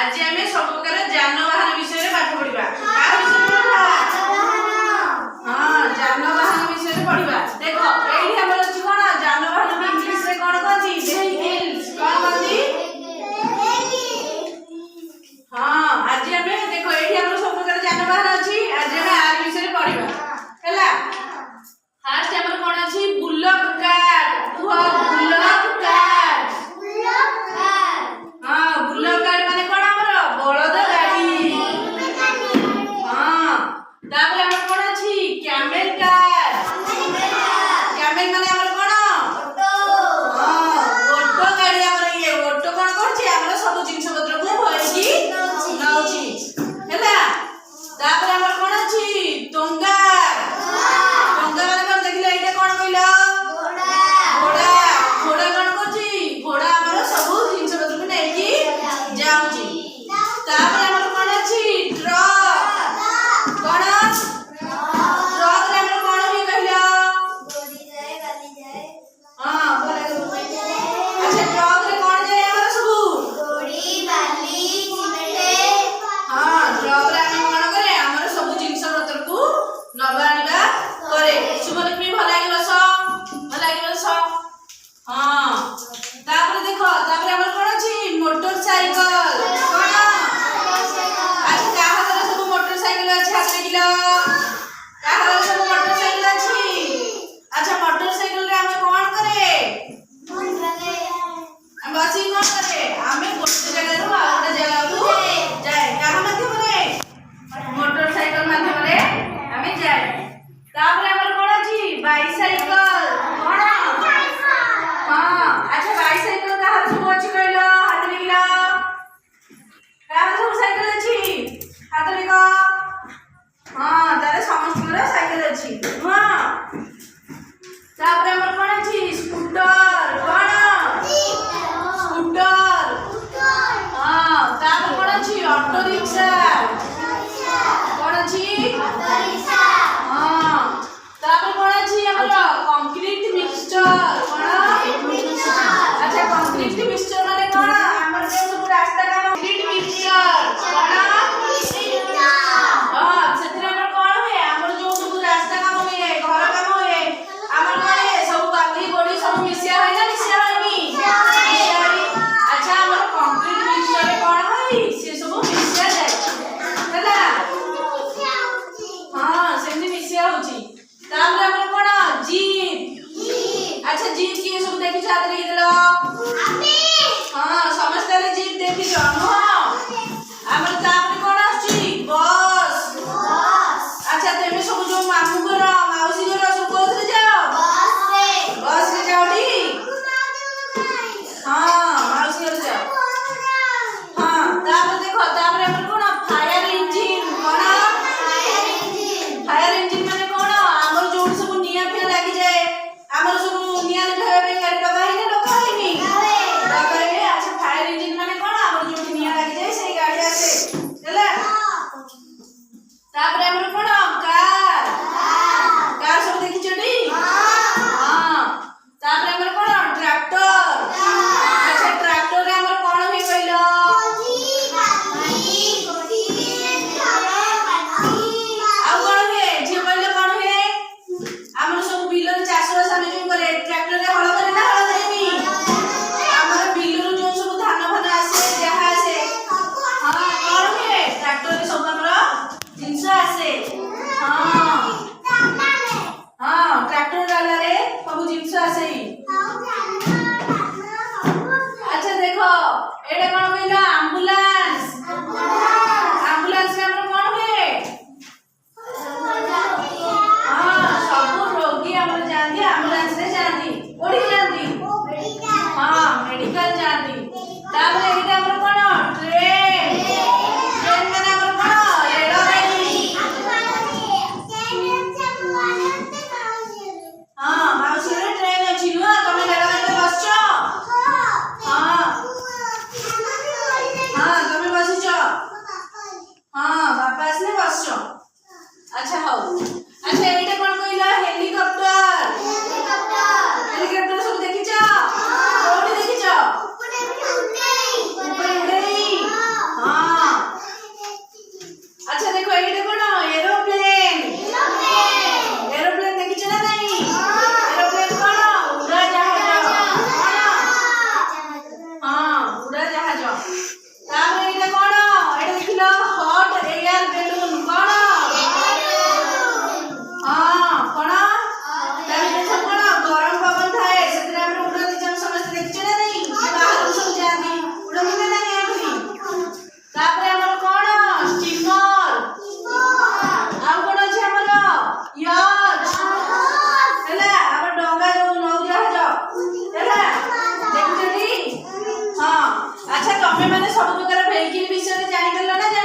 आज आम सब प्रकार जानवाहन विषय पाठ पढ़ा कार विषय पढ़ा हाँ जानवाहन विषय पढ़ा देख ये आम अच्छी कौन जानवाहन इंग्लीश रे कौन कहती वेहिकल्स कौन कहती हाँ आज आम देख ये आम सब प्रकार जानवाहन अच्छी आज आम आर विषय पढ़ा है फास्ट आम कौन अच्छी बुलक कार्ड बुलक कार्ड हाँ बुलक कार्ड माने कौन आमर बलद गाड़ी हाँ तापर आमर कौन अच्छी कैमेल कार्ड कैमेल माने आमर कौन हाँ ऑटो गाड़ी आमर ये ऑटो कौन करछि आमर सब जिंस पत्र को भरिकी नउछि हैला तापर आमर कौन अच्छी टोंगा टोंगा माने कौन देखिला एटा कौन कइला घोड़ा घोड़ा कौन करछि घोड़ा आमर सब जिंस पत्र को नेकी जाउछि तापर आमर कौन अछि ट्रक कौन ट्रक रे आमर कौन भी कहिला हां बोले अच्छा ट्रक रे कौन जाय आमर सब हां ट्रक रे आमर कौन करे आमर सब जिंस पत्र को नबा आनिबा करे सुमन भी भल लागी बस हां तापर देखो तापर आमर कौन अछि मोटरसाइकल कौन आज काहा घर सब मोटरसाइकल अछि हाथ देखिलो काहा घर सब मोटरसाइकल अछि अच्छा मोटरसाइकल रे हमें कौन करे हम बसी कौन करे हमें गोटे जगह रो आ गोटे जगह को जाए काहा माध्यम रे मोटरसाइकल माध्यम रे हमें जाए तापर हमर कौन अछि बाइसाइकल कौन हां अच्छा बाइसाइकल काहा सब अछि कहलो हाथ देखिलो काहा सब साइकल अछि हाथ देखो हां तारे समस्त रे साइकल अछि हां तापर हमर कौन अछि स्कूटर कौन स्कूटर हां तापर कौन अछि ऑटो रिक्शा कौन अछि हां तापर कौन अछि हमर कंक्रीट मिक्सचर कौन अच्छा कंक्रीट मिक्सचर माने कौन हमर जे सब रास्ता का कंक्रीट मिक्सचर कौन हां सेतरे हमर कौन होय हमर जो सब रास्ता काम होय घर काम होय हमर कौन सब बाली गोड़ी सब मिसिया होय ना मिसिया होयनी अच्छा हमर कंक्रीट मिक्सचर रे कौन होय से सब मिसिया जाय हैला हां सेमनी मिसिया होची तापर हमर कौन जीप अच्छा जीप के सब देखि छात्र लिख देलो हां समस्त रे जीप देखि छ नुह हमर तापर कौन आछि बस अच्छा तेमे सब जो मामू घर माउसी घर सब कोथरे जाओ बस रे जाओ डी हां माउसी घर जाओ हां तापर देखो तापर हमर कौन फायर इंजन कौन फायर इंजन माने कौन हमर जो सब निया पे लागि जाए हमर सब निया ले भाबे गाड़ी लगा है ना लगा है नी ସବୁ ପ୍ରକାର ଭେହିକିଲ ବିଷୟରେ ଜାଣିପାରିଲ ନା